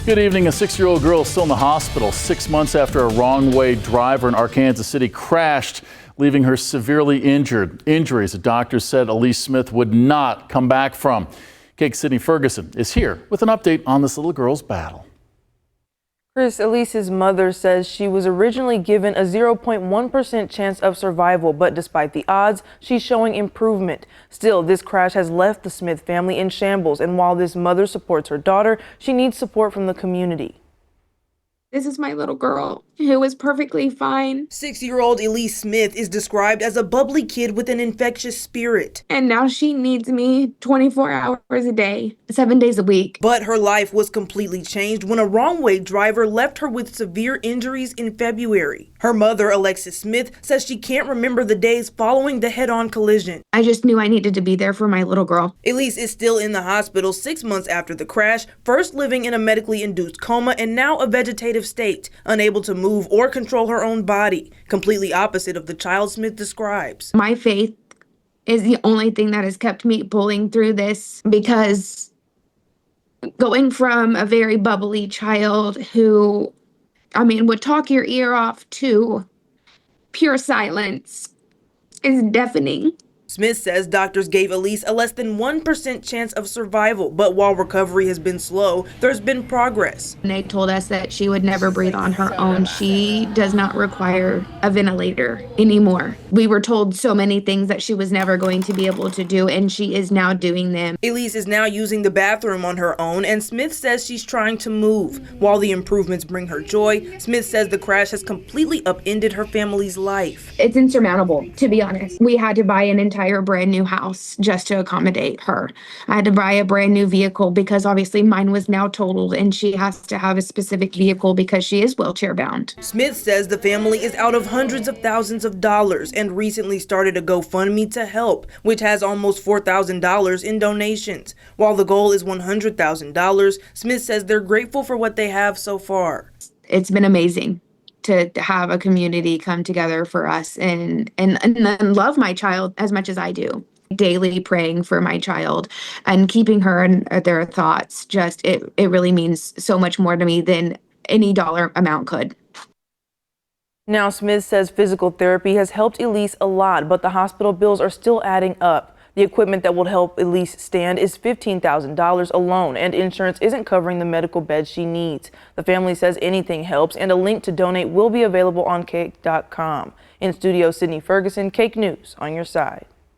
Good evening. A 6-year-old girl is still in the hospital 6 months after a wrong-way driver in Arkansas City crashed, leaving her severely injured. Injuries that doctors said Elise Smith would not come back from. KAKE's Sydney Ferguson is here with an update on this little girl's battle. Chris, Elise's mother says she was originally given a 0.1% chance of survival, but despite the odds, she's showing improvement. Still, this crash has left the Smith family in shambles, and while this mother supports her daughter, she needs support from the community. This is my little girl who was perfectly fine. 6-year-old Elise Smith is described as a bubbly kid with an infectious spirit. And now she needs me 24 hours a day, 7 days a week. But her life was completely changed when a wrong-way driver left her with severe injuries in February. Her mother, Alexis Smith, says she can't remember the days following the head-on collision. I just knew I needed to be there for my little girl. Elise is still in the hospital 6 months after the crash, first living in a medically induced coma and now a vegetative state, unable to move or control her own body, completely opposite of the child Smith describes. My faith is the only thing that has kept me pulling through this, because going from a very bubbly child who, would talk your ear off to pure silence is deafening. Smith says doctors gave Elise a less than 1% chance of survival, but while recovery has been slow, there's been progress. They told us that she would never breathe on her own. She does not require a ventilator anymore. We were told so many things that she was never going to be able to do, and she is now doing them. Elise is now using the bathroom on her own, and Smith says she's trying to move. While the improvements bring her joy, Smith says the crash has completely upended her family's life. It's insurmountable, to be honest. We had to buy an entire brand new house just to accommodate her. I had to buy a brand new vehicle because obviously mine was now totaled, and she has to have a specific vehicle because she is wheelchair bound. Smith says the family is out of hundreds of thousands of dollars and recently started a GoFundMe to help, which has almost $4,000 in donations. While the goal is $100,000, Smith says they're grateful for what they have so far. It's been amazing to have a community come together for us and love my child as much as I do. Daily praying for my child and keeping her in their thoughts. It really means so much more to me than any dollar amount could. Now, Smith says physical therapy has helped Elise a lot, but the hospital bills are still adding up. The equipment that will help Elise stand is $15,000 alone, and insurance isn't covering the medical beds she needs. The family says anything helps, and a link to donate will be available on KAKE.com. In studio, Sydney Ferguson, KAKE News on your side.